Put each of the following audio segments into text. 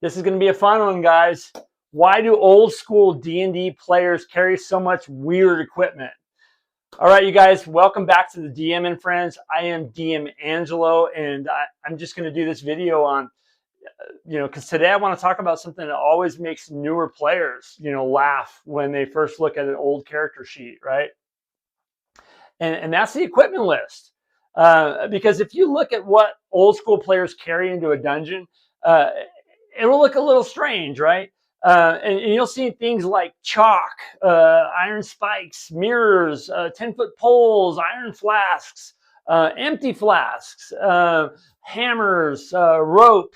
This is going to be a fun one, guys. Why do old school D&D players carry so much weird equipment? All right, you guys, welcome back to the DM and Friends. I am DM Angelo, and I'm just going to do this video on, because today I want to talk about something that always makes newer players, laugh when they first look at an old character sheet, right? And that's the equipment list. Because if you look at what old school players carry into a dungeon, it'll look a little strange, right? And you'll see things like chalk, iron spikes, mirrors, 10-foot poles, iron flasks, empty flasks, hammers, rope.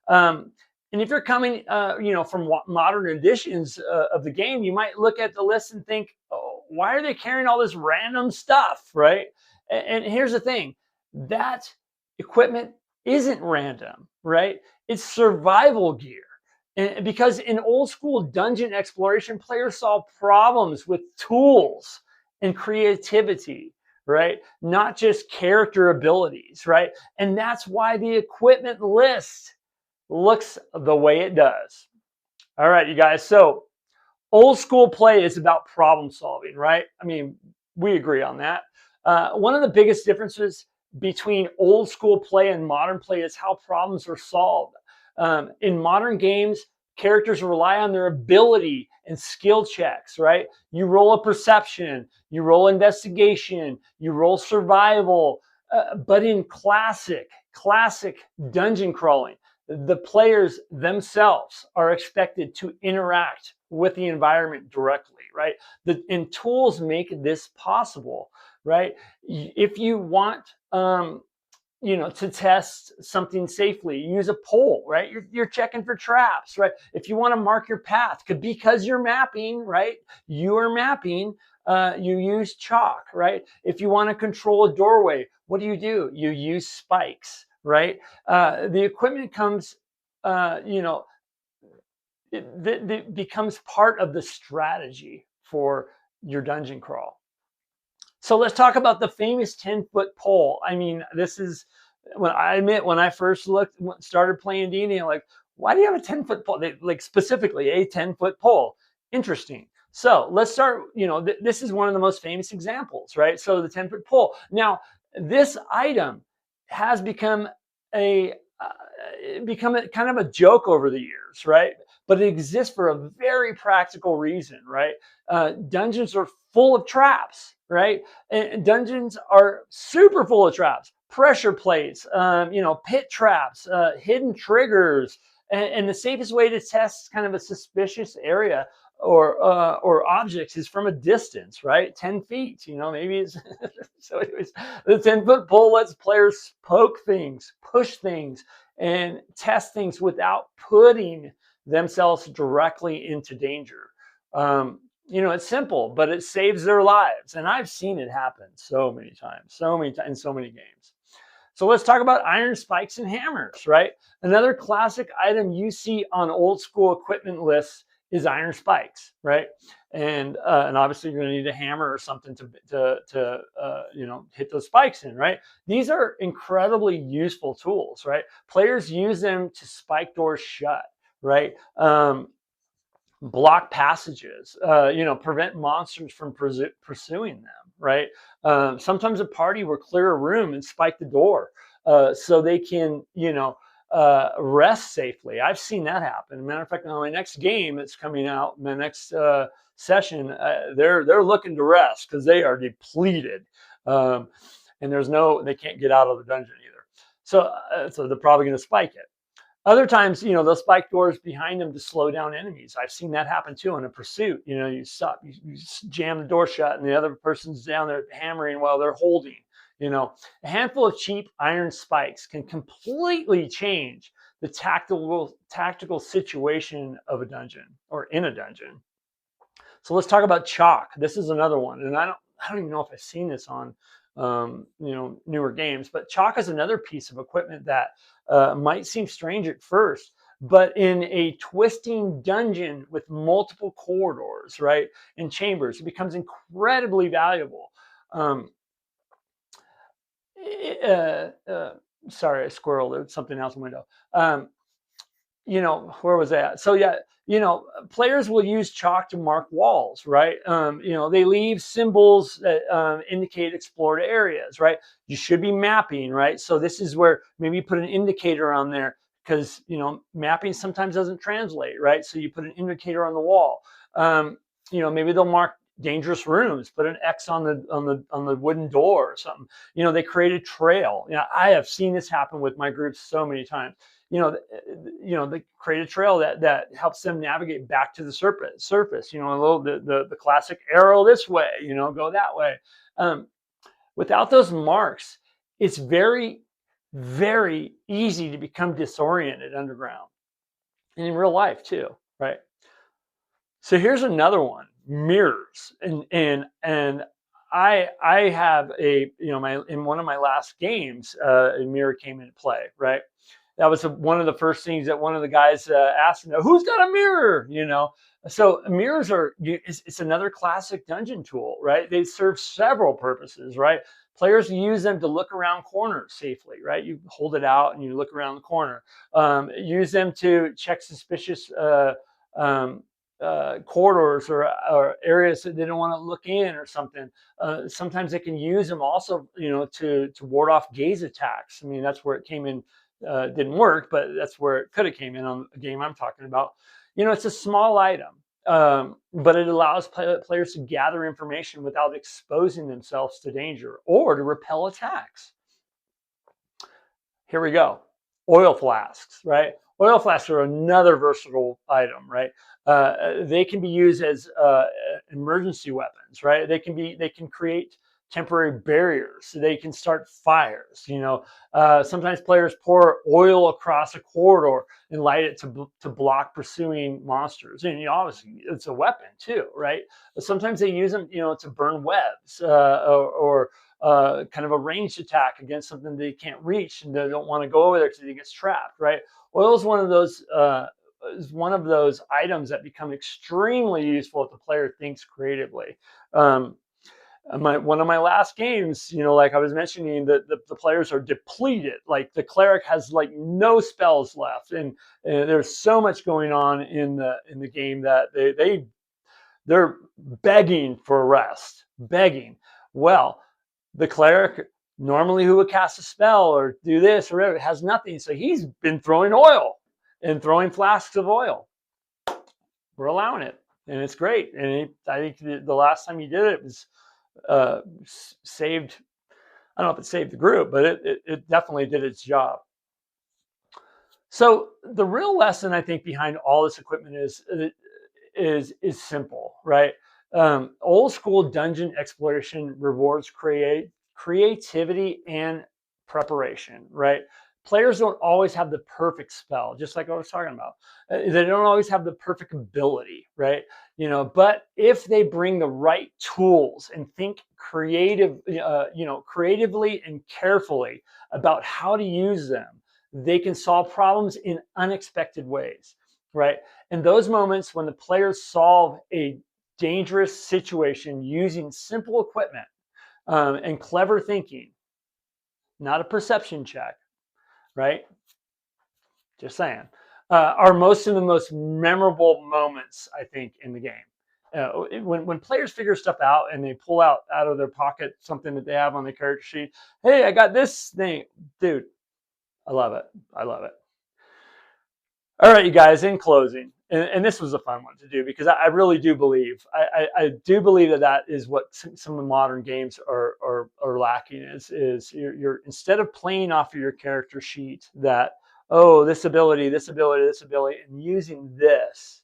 And if you're coming, from modern editions of the game, you might look at the list and think, oh, why are they carrying all this random stuff, right? And here's the thing, that equipment isn't random, right? It's survival gear. And because in old school dungeon exploration, players solve problems with tools and creativity, right? Not just character abilities, right? And that's why the equipment list looks the way it does. All right, you guys. So old school play is about problem solving, right? I mean, we agree on that. One of the biggest differences between old school play and modern play is how problems are solved. In modern games, characters rely on their ability and skill checks, right? You roll a perception, you roll investigation, you roll survival. But in classic dungeon crawling, the players themselves are expected to interact with the environment directly, right? And tools make this possible, right? If you want, to test something safely, use a pole, right? You're checking for traps, right? If you want to mark your path, because you're mapping, right? You are mapping. You use chalk, right? If you want to control a doorway, what do? You use spikes, right? The equipment comes, it becomes part of the strategy for your dungeon crawl. So let's talk about the famous 10-foot pole. I mean, this is, when I first started playing D&D, I'm like, why do you have a 10-foot pole? Like specifically a 10-foot pole. Interesting. So let's start, this is one of the most famous examples, right? So the 10-foot pole. Now, this item has become a kind of a joke over the years, right? But it exists for a very practical reason, right? Dungeons are full of traps, right? And dungeons are super full of traps, pressure plates, pit traps, hidden triggers, and the safest way to test kind of a suspicious area or objects is from a distance, right? 10 feet, maybe it's so anyways, the 10-foot pole lets players poke things, push things, and test things without putting themselves directly into danger. It's simple, but it saves their lives. And I've seen it happen so many times, in so many games. So let's talk about iron spikes and hammers, right? Another classic item you see on old school equipment lists is iron spikes, right? And obviously you're going to need a hammer or something to hit those spikes in, right? These are incredibly useful tools, right? Players use them to spike doors shut, right? Block passages, prevent monsters from pursuing them, right? Sometimes a party will clear a room and spike the door so they can, rest safely. I've seen that happen. Matter of fact, on my next game that's coming out, my next session, they're looking to rest because they are depleted, and they can't get out of the dungeon either. So they're probably going to spike it. Other times, they'll spike doors behind them to slow down enemies. I've seen that happen too in a pursuit. You stop, you jam the door shut, and the other person's down there hammering while they're holding. A handful of cheap iron spikes can completely change the tactical situation of a dungeon or in a dungeon. So let's talk about chalk. This is another one, and I don't even know if I've seen this on newer games, but chalk is another piece of equipment that might seem strange at first, but in a twisting dungeon with multiple corridors, right, and chambers, it becomes incredibly valuable. Sorry, I squirreled. There's something else in the window. where was that? So yeah, players will use chalk to mark walls, right? They leave symbols that indicate explored areas, right? You should be mapping, right? So this is where maybe you put an indicator on there because, mapping sometimes doesn't translate, right? So you put an indicator on the wall. Maybe they'll mark dangerous rooms, put an X on the wooden door or something. They create a trail. I have seen this happen with my groups so many times. They create a trail that helps them navigate back to the surface. A little the classic arrow this way, go that way. Without those marks, it's very, very easy to become disoriented underground, and in real life too, right? So here's another one: mirrors, and I have a in one of my last games, a mirror came into play, right? That was one of the first things that one of the guys asked, who's got a mirror? So mirrors it's another classic dungeon tool, right? They serve several purposes, right? Players use them to look around corners safely, right? You hold it out and you look around the corner. Use them to check suspicious corridors or areas that they don't want to look in or something. Sometimes they can use them also, to ward off gaze attacks. I mean, that's where it came in. Didn't work, but that's where it could have came in on the game I'm talking about. It's a small item, but it allows players to gather information without exposing themselves to danger or to repel attacks. Here we go. Oil flasks, right? Oil flasks are another versatile item, right? They can be used as emergency weapons, right? They can create temporary barriers, so they can start fires. Sometimes players pour oil across a corridor and light it to block pursuing monsters. And obviously it's a weapon too, right? But sometimes they use them, to burn webs or kind of a ranged attack against something they can't reach and they don't want to go over there because they get trapped, right? Oil is one of those items that become extremely useful if the player thinks creatively. One of my last games, like I was mentioning, the players are depleted. Like the cleric has like no spells left, and there's so much going on in the game that they're begging for rest, begging. Well, the cleric normally who would cast a spell or do this or whatever has nothing, so he's been throwing oil and throwing flasks of oil. We're allowing it, and it's great. And I think the last time he did it was saved. I don't know if it saved the group, but it definitely did its job. So the real lesson I think behind all this equipment is simple, right? Old school dungeon exploration rewards creativity and preparation, right? Players don't always have the perfect spell, just like I was talking about. They don't always have the perfect ability, right? But if they bring the right tools and think creatively and carefully about how to use them, they can solve problems in unexpected ways, right? And those moments when the players solve a dangerous situation using simple equipment and clever thinking, not a perception check, right? Just saying, are most of the most memorable moments, I think, in the game. When players figure stuff out and they pull out of their pocket something that they have on the character sheet. Hey, I got this thing, dude. I love it. I love it. All right, you guys, in closing, and this was a fun one to do because I really do believe, I do believe that is what some of the modern games are lacking is you're instead of playing off of your character sheet that, oh, this ability, and using this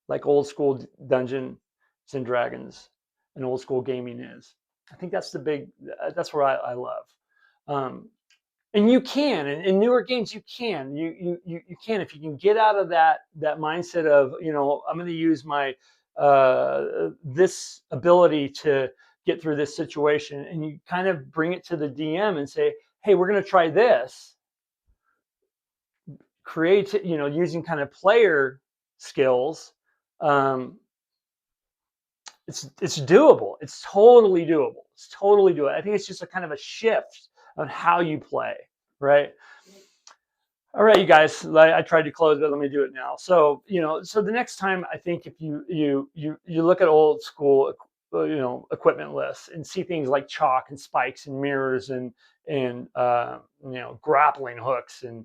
like old school Dungeons and Dragons and old school gaming is. I think that's that's where I love. And you can, in newer games, you can if you can get out of that mindset of, I'm going to use my this ability to get through this situation, and you kind of bring it to the DM and say, hey, we're going to try this. Create, using kind of player skills. It's doable. It's totally doable. It's totally doable. I think it's just a kind of a shift on how you play, right? All right, you guys. I tried to close, but let me do it now. So so the next time, I think if you look at old school, equipment lists and see things like chalk and spikes and mirrors and grappling hooks and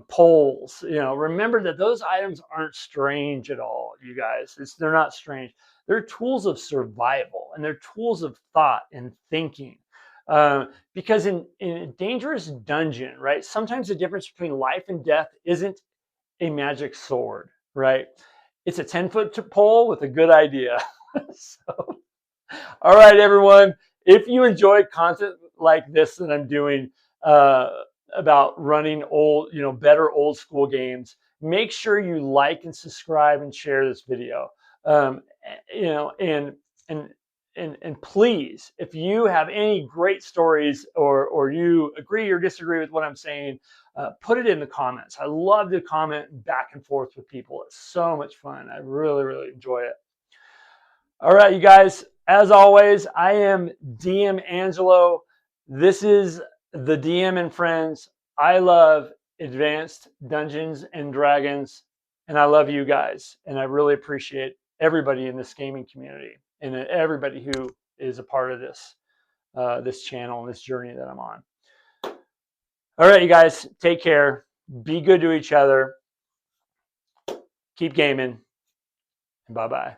poles. Remember that those items aren't strange at all, you guys. They're not strange. They're tools of survival and they're tools of thought and thinking. Because in a dangerous dungeon, right, sometimes the difference between life and death isn't a magic sword, right? It's a 10-foot pole with a good idea. So, all right, everyone. If you enjoy content like this that I'm doing uh, about running better old school games, make sure you like and subscribe and share this video. Um, and and please, if you have any great stories or you agree or disagree with what I'm saying, put it in the comments. I love to comment back and forth with people. It's so much fun. I really, really enjoy it. All right, you guys, as always, I am DM Angelo. This is the DM and Friends. I love Advanced Dungeons and Dragons, and I love you guys. And I really appreciate everybody in this gaming community and everybody who is a part of this channel and this journey that I'm on. All right, you guys, take care. Be good to each other. Keep gaming, and bye-bye.